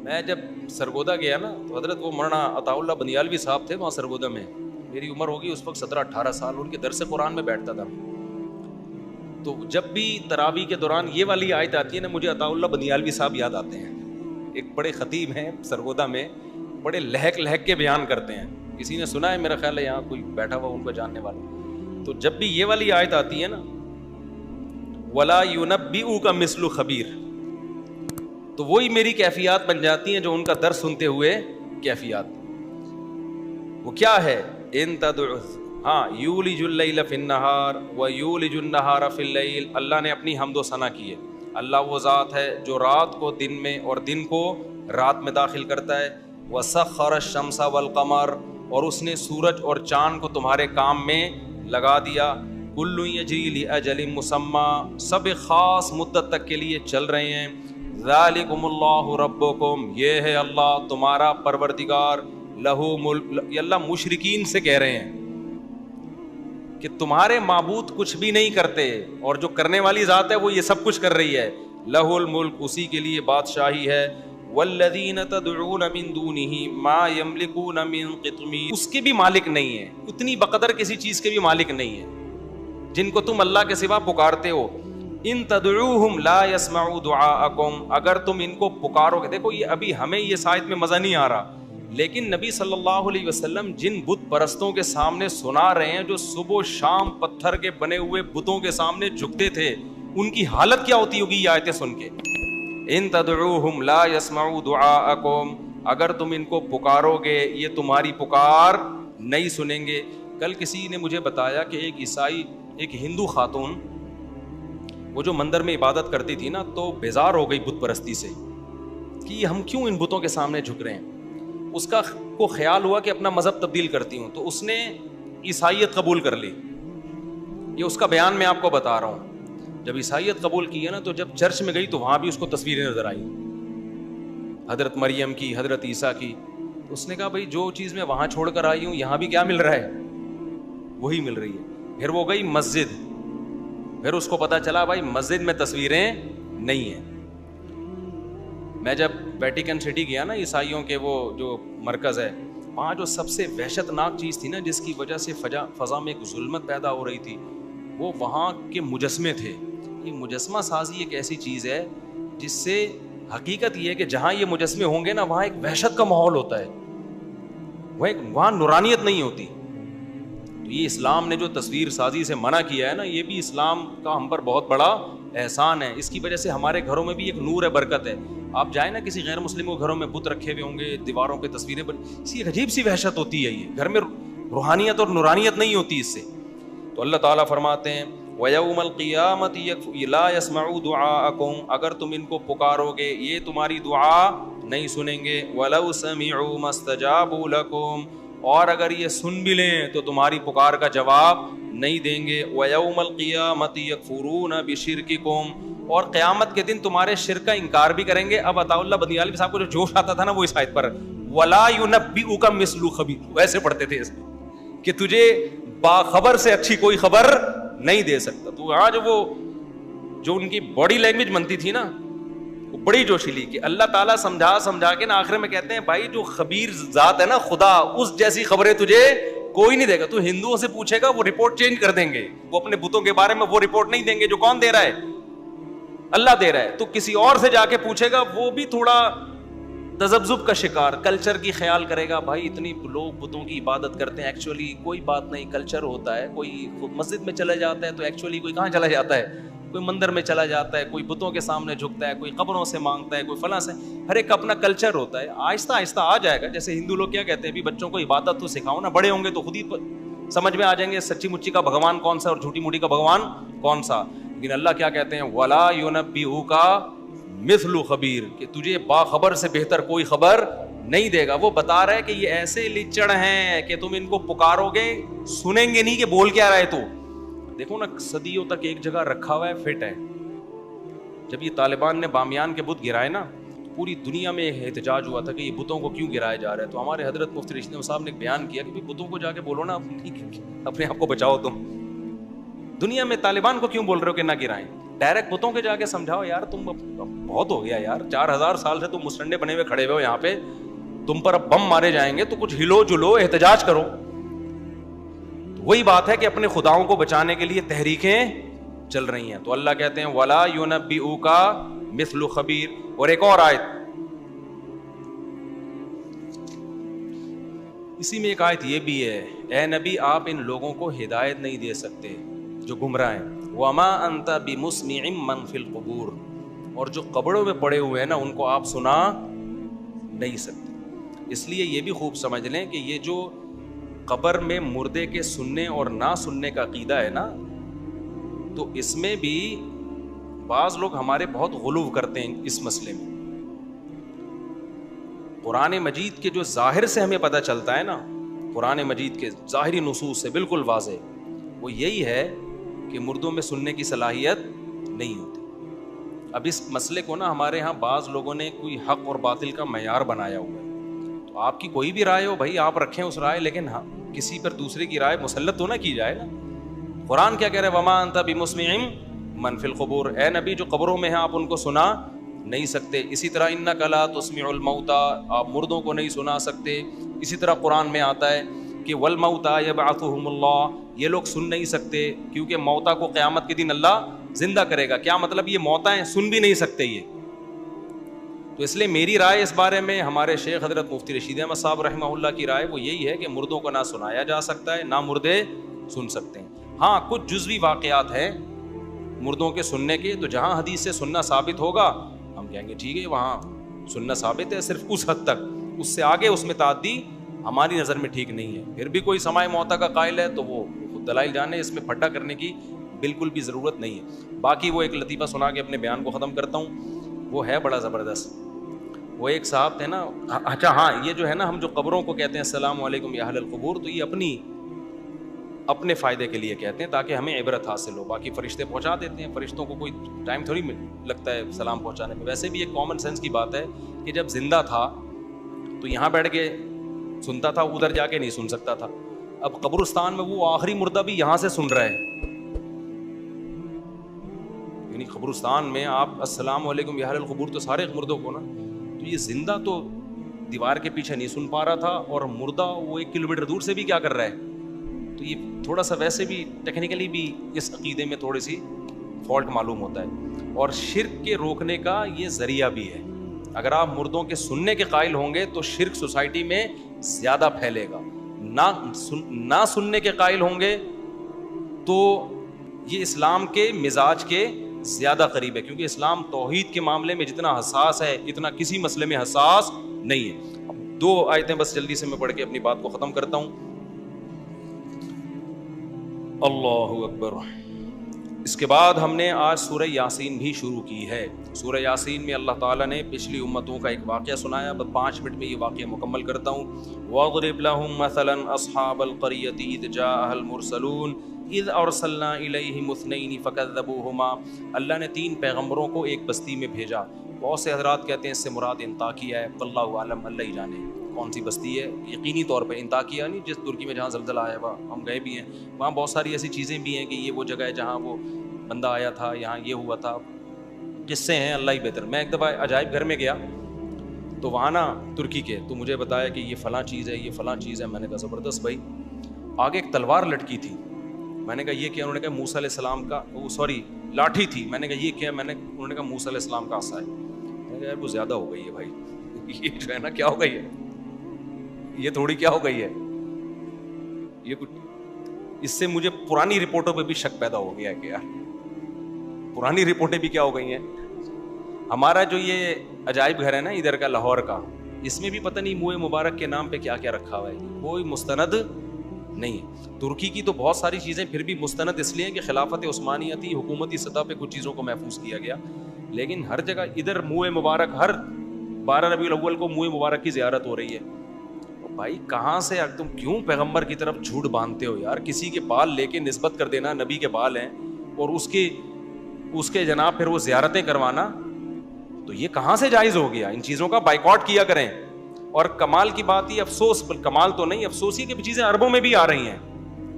میں جب سرگودا گیا نا تو حضرت وہ مولانا عطاءاللہ بندیالوی صاحب تھے وہاں سرگودا میں. میری عمر ہوگی اس وقت 17-18 سال. ان کے درس قرآن میں بیٹھتا تھا. تو جب بھی تراویح کے دوران یہ والی آیت آتی ہے نا مجھے عطاءاللہ بندیالوی صاحب یاد آتے ہیں. ایک بڑے خطیب ہیں سرگودا میں, بڑے لہک لہک کے بیان کرتے ہیں. کسی نے سنا ہے میرا خیال ہے یہاں کوئی بیٹھا ہوا ان کو جاننے والا. تو جب بھی یہ والی آیت آتی ہے نا وَلَا يُنَبِّئُكَ مِثْلُ خَبِيرٍ, تو وہی میری کیفیات بن جاتی ہیں جو ان کا درس سنتے ہوئے کیفیات. وہ کیا ہے؟ ان تدعو, ہاں, یولج اللیل فی النہار ویولج النہار فی اللیل. اللہ نے اپنی حمد و ثنا کی ہے. اللہ وہ ذات ہے جو رات کو دن میں اور دن کو رات میں داخل کرتا ہے. وسخر الشمس والقمر, اور اس نے سورج اور چاند کو تمہارے کام میں لگا دیا. کل یجری لاجل مسمى, سب خاص مدت تک کے لیے چل رہے ہیں. ذالکم اللہ ربکم, یہ ہے اللہ تمہارا پروردگار. لہو ملک, یہ اللہ مشرکین سے کہہ رہے ہیں کہ تمہارے معبود کچھ بھی نہیں کرتے اور جو کرنے والی ذات ہے وہ یہ سب کچھ کر رہی ہے. لہ الملک, اسی کے لیے بادشاہی ہے. والذین تدعون من دونہ ما یملکون من قطمیر, اس کے بھی مالک نہیں ہے, اتنی بقدر کسی چیز کے بھی مالک نہیں ہے جن کو تم اللہ کے سوا پکارتے ہو. ان تدعوہم لا یسمعوا دعاءکم, اگر تم ان کو پکارو گے. دیکھو یہ ابھی ہمیں یہ آیت میں مزہ نہیں آ رہا, لیکن نبی صلی اللہ علیہ وسلم جن بت پرستوں کے سامنے سنا رہے ہیں, جو صبح و شام پتھر کے بنے ہوئے بتوں کے سامنے جھکتے تھے, ان کی حالت کیا ہوتی ہوگی یہ آیتیں سن کے. ان تدعوہم لا یسمعوا دعاءکم, اگر تم ان کو پکارو گے یہ تمہاری پکار نہیں سنیں گے. کل کسی نے مجھے بتایا کہ ایک عیسائی, ایک ہندو خاتون, وہ جو مندر میں عبادت کرتی تھی نا, تو بیزار ہو گئی بت پرستی سے کہ ہم کیوں ان بتوں کے سامنے جھک رہے ہیں. اس کا کو خیال ہوا کہ اپنا مذہب تبدیل کرتی ہوں, تو اس نے عیسائیت قبول کر لی. یہ اس کا بیان میں آپ کو بتا رہا ہوں. جب عیسائیت قبول کی ہے نا, تو جب چرچ میں گئی تو وہاں بھی اس کو تصویریں نظر آئی, حضرت مریم کی, حضرت عیسیٰ کی. تو اس نے کہا بھائی جو چیز میں وہاں چھوڑ کر آئی ہوں یہاں بھی کیا مل رہا ہے, وہی مل رہی ہے. پھر وہ گئی مسجد, پھر اس کو پتا چلا بھائی مسجد میں تصویریں نہیں ہیں. میں جب ویٹیکن سٹی گیا نا, عیسائیوں کے وہ جو مرکز ہے, وہاں جو سب سے وحشت ناک چیز تھی نا, جس کی وجہ سے فضا میں ایک ظلمت پیدا ہو رہی تھی, وہ وہاں کے مجسمے تھے. یہ مجسمہ سازی ایک ایسی چیز ہے جس سے حقیقت یہ ہے کہ جہاں یہ مجسمے ہوں گے نا وہاں ایک وحشت کا ماحول ہوتا ہے, وہاں نورانیت نہیں ہوتی. تو یہ اسلام نے جو تصویر سازی سے منع کیا ہے نا, یہ بھی اسلام کا ہم پر بہت بڑا احسان ہے. اس کی وجہ سے ہمارے گھروں میں بھی ایک نور ہے, برکت ہے. آپ جائیں نا کسی غیر مسلم کے گھروں میں, بت رکھے ہوئے ہوں گے, دیواروں پہ تصویریں بنی, اسی عجیب سی وحشت ہوتی ہے. یہ گھر میں روحانیت اور نورانیت نہیں ہوتی اس سے. تو اللہ تعالیٰ فرماتے ہیں وَيَوْمَ الْقِيَامَةِ لَا يَسْمَعُوا دُعَاءَكُمْ, اگر تم ان کو پکارو گے یہ تمہاری دعا نہیں سنیں گے. وَلَوْ سَمِعُوا مَا اسْتَجَابُوا لَكُمْ, اور اگر یہ سن بھی لیں تو تمہاری پکار کا جواب نہیں دیں گے. وَيَوْمَ الْقِيَامَةِ يَكْفُرُونَ بِشِرْكِكُمْ, اور قیامت کے دن تمہارے شرک کا انکار بھی کریں گے. اب عطاء اللہ بندیالوی صاحب کو جو جوش آتا تھا نا وہ اس آیت پر وَلَا يُنَبِّئُكَ مِثْلُ خَبِيرٍ, ویسے پڑھتے تھے کہ تجھے باخبر سے اچھی کوئی خبر نہیں دے سکتا. تو آج وہ جو ان کی باڈی لینگویج بنتی تھی نا وہ بڑی جوشیلی, کہ اللہ تعالیٰ سمجھا کے نا آخر میں کہتے ہیں بھائی جو خبیر ذات ہے نا خدا, اس جیسی خبریں تجھے کوئی نہیں دے گا. تو ہندوؤں سے پوچھے گا وہ رپورٹ چینج کر دیں گے, وہ اپنے بتوں کے بارے میں وہ رپورٹ نہیں دیں گے جو کون دے رہا ہے, اللہ دے رہا ہے. تو کسی اور سے جا کے پوچھے گا وہ بھی تھوڑا تذبذب کا شکار, کلچر کی خیال کرے گا. بھائی اتنی لوگ بتوں کی عبادت کرتے ہیں, ایکچولی کوئی بات نہیں, کلچر ہوتا ہے. کوئی مسجد میں چلا جاتا ہے تو ایکچولی کوئی کہاں چلا جاتا ہے, کوئی مندر میں چلا جاتا ہے, کوئی بتوں کے سامنے جھکتا ہے, کوئی قبروں سے مانگتا ہے, کوئی فلاں سے. ہر ایک کا اپنا کلچر ہوتا ہے. آہستہ آہستہ آ جائے گا. جیسے ہندو لوگ کیا کہتے ہیں بھی بچوں کو عبادت تو سکھاؤ نا, بڑے ہوں گے تو خود ہی سمجھ میں آ جائیں گے سچی مچی کا بھگوان کون سا اور جھوٹی موٹی کا بھگوان کون سا. لیکن اللہ کیا کہتے ہیں وَلَا يُنَبِّئُكَ مِثْلُ خَبِيرٍ, کہ تجھے باخبر سے بہتر کوئی خبر نہیں دے گا. وہ بتا رہا ہے کہ یہ ایسے لچڑ ہیں کہ تم ان کو پکارو گے سنیں گے نہیں کہ بول کیا رہا ہے. تو دیکھو نا صدیوں تک ایک جگہ رکھا ہوا ہے, فٹ ہے. جب یہ طالبان نے بامیان کے بت گرائے نا, پوری دنیا میں احتجاج ہوا تھا کہ یہ بتوں کو کیوں گرایا جا رہا ہے. تو ہمارے حضرت مفتی رشید صاحب نے ایک بیان کیا کہ بتوں کو جا کے بولو نا اپنے آپ کو بچاؤ تم. دنیا میں طالبان کو کیوں بول رہے ہو کہ نہ گرائیں؟ ڈائریکٹ بتوں کے جا کے سمجھاؤ یار تم بہت ہو گیا یار، 4000 سال سے تم مسٹنڈے بنے ہوئے کھڑے ہوئے ہو یہاں پہ، تم پر اب بم مارے جائیں گے تو کچھ ہلو جلو، احتجاج کرو. وہی بات ہے کہ اپنے خداؤں کو بچانے کے لیے تحریکیں چل رہی ہیں. تو اللہ کہتے ہیں وَلَا يُنَبِّئُكَ مِثْلُ خبیر. اور ایک اور آیت، اسی میں ایک آیت یہ بھی ہے، اے نبی آپ ان لوگوں کو ہدایت نہیں دے سکتے جو گمراہ ہیں. وَمَا أَنْتَ بِمُسْمِعٍ مَّن فِي الْقُبُورِ. اور جو قبروں میں پڑے ہوئے ہیں نا ان کو آپ سنا نہیں سکتے. اس لیے یہ بھی خوب سمجھ لیں کہ یہ جو قبر میں مردے کے سننے اور نہ سننے کا عقیدہ ہے نا، تو اس میں بھی بعض لوگ ہمارے بہت غلو کرتے ہیں اس مسئلے میں. قرآن مجید کے جو ظاہر سے ہمیں پتہ چلتا ہے نا، قرآن مجید کے ظاہری نصوص سے بالکل واضح، وہ یہی ہے کہ مردوں میں سننے کی صلاحیت نہیں ہوتی. اب اس مسئلے کو نا ہمارے ہاں بعض لوگوں نے کوئی حق اور باطل کا معیار بنایا ہوا ہے. تو آپ کی کوئی بھی رائے ہو بھائی آپ رکھیں اس رائے، لیکن ہاں کسی پر دوسرے کی رائے مسلط تو نہ کی جائے نا. قرآن کیا کہہ رہے ہیں؟ وما انت بمسمع من فی القبور. اے نبی جو قبروں میں ہیں آپ ان کو سنا نہیں سکتے. اسی طرح انک لا تسمع الموتى، آپ مردوں کو نہیں سنا سکتے. اسی طرح قرآن میں آتا ہے کہ والموتى یبعثهم اللہ، یہ لوگ سن نہیں سکتے کیونکہ موتا کو قیامت کے دن اللہ زندہ کرے گا. کیا مطلب؟ یہ موتا ہیں سن بھی نہیں سکتے یہ. تو اس لیے میری رائے اس بارے میں، ہمارے شیخ حضرت مفتی رشید احمد صاحب رحمہ اللہ کی رائے وہ یہی ہے کہ مردوں کو نہ سنایا جا سکتا ہے نہ مردے سن سکتے ہیں. ہاں کچھ جزوی واقعات ہیں مردوں کے سننے کے، تو جہاں حدیث سے سننا ثابت ہوگا ہم کہیں گے ٹھیک ہے وہاں سننا ثابت ہے، صرف اس حد تک، اس سے آگے اس میں تعدی ہماری نظر میں ٹھیک نہیں ہے. پھر بھی کوئی سماع موتا کا قائل ہے تو وہ خود دلائل جانے، اس میں پھٹا کرنے کی بالکل بھی ضرورت نہیں ہے. باقی وہ ایک لطیفہ سنا کے اپنے بیان کو ختم کرتا ہوں، وہ ہے بڑا زبردست. وہ ایک صاحب تھے نا، اچھا ہاں یہ جو ہے نا ہم جو قبروں کو کہتے ہیں السلام علیکم یا اہل القبور، تو یہ اپنے فائدے کے لیے کہتے ہیں تاکہ ہمیں عبرت حاصل ہو. باقی فرشتے پہنچا دیتے ہیں، فرشتوں کو کوئی ٹائم تھوڑی لگتا ہے سلام پہنچانے میں. ویسے بھی ایک کامن سینس کی بات ہے کہ جب زندہ تھا تو یہاں بیٹھ کے سنتا تھا، ادھر جا کے نہیں سن سکتا تھا. اب قبرستان میں وہ آخری مردہ بھی یہاں سے سن رہا ہے، یعنی قبرستان میں آپ السلام علیکم یا اہل القبور تو سارے مردوں کو نا، تو یہ زندہ تو دیوار کے پیچھے نہیں سن پا رہا تھا اور مردہ وہ 1 کلومیٹر دور سے بھی کیا کر رہا ہے. تو یہ تھوڑا سا ویسے بھی ٹیکنیکلی بھی اس عقیدے میں تھوڑی سی فالٹ معلوم ہوتا ہے. اور شرک کے روکنے کا یہ ذریعہ بھی ہے. اگر آپ مردوں کے سننے کے قائل ہوں گے تو شرک سوسائٹی میں زیادہ پھیلے گا. نہ سننے کے قائل ہوں گے تو یہ اسلام کے مزاج کے زیادہ قریب ہے، کیونکہ اسلام توحید کے معاملے میں جتنا حساس ہے اتنا کسی مسئلے میں حساس نہیں ہے. اب 2 آیتیں بس جلدی سے میں پڑھ کے اپنی بات کو ختم کرتا ہوں. اللہ اکبر. اس کے بعد ہم نے آج سورہ یاسین بھی شروع کی ہے. سورہ یاسین میں اللہ تعالیٰ نے پچھلی امتوں کا ایک واقعہ سنایا. بس 5 منٹ میں یہ واقعہ مکمل کرتا ہوں. وَاضْرِبْ لَهُمْ مَثَلًا أَصْحَابَ الْقَرْيَةِ إِذْ جَاءَهَا الْمُرْسَلُونَ اذ ارسلنا الیہم اثنین فکذبوہما. اللہ نے 3 پیغمبروں کو ایک بستی میں بھیجا. بہت سے حضرات کہتے ہیں اس سے مراد انطاکیہ ہے، واللہ عالم، اللہ ہی جانے کون سی بستی ہے. یقینی طور پہ انطاکیہ نہیں جس ترکی میں جہاں زلزلہ آیا ہوا ہم گئے بھی ہیں، وہاں بہت ساری ایسی چیزیں بھی ہیں کہ یہ وہ جگہ ہے جہاں وہ بندہ آیا تھا، یہاں یہ ہوا تھا. قصے ہیں اللہ ہی بہتر. میں ایک دفعہ عجائب گھر میں گیا تو وہاں نا ترکی کے، تو مجھے بتایا کہ یہ فلاں چیز ہے، یہ فلاں چیز ہے. میں نے کہا زبردست بھائی. آگے ایک تلوار لٹکی تھی. میں نے کہا یہ کیا؟ انہوں نے کہا موسیٰ علیہ السلام کا لاٹھی تھی. میں نے کہا یہ کیا؟ انہوں نے کہا موسیٰ علیہ السلام کا عصا ہے. میں نے کہا یار وہ زیادہ ہو گئی ہے بھائی، یہ جو ہے نا کیا ہو گئی ہے، یہ تھوڑی کیا ہو گئی ہے. یہ کچھ اس سے مجھے پرانی رپورٹوں پہ بھی شک پیدا ہو گیا ہے کہ یار پرانی رپورٹیں بھی کیا ہو گئی ہیں. ہمارا جو یہ عجائب گھر ہے نا ادھر کا لاہور کا، اس میں بھی پتہ نہیں منہ مبارک کے نام پہ کیا کیا رکھا ہوا ہے، کوئی مستند نہیں ہے. ترکی کی تو بہت ساری چیزیں پھر بھی مستند اس لیے کہ خلافت عثمانیہ تھی، حکومتی سطح پہ کچھ چیزوں کو محفوظ کیا گیا. لیکن ہر جگہ ادھر منہ مبارک، ہر 12 ربیع الاول کو منہ مبارک کی زیارت ہو رہی ہے. بھائی کہاں سے تم کیوں پیغمبر کی طرف جھوٹ باندھتے ہو یار؟ کسی کے بال لے کے نسبت کر دینا نبی کے بال ہیں اور اس کے جناب پھر وہ زیارتیں کروانا، تو یہ کہاں سے جائز ہو گیا؟ ان چیزوں کا بائیکاٹ کیا کریں. اور کمال کی بات یہ، افسوس کمال تو نہیں، افسوس یہ کہ چیزیں عربوں میں بھی آ رہی ہیں.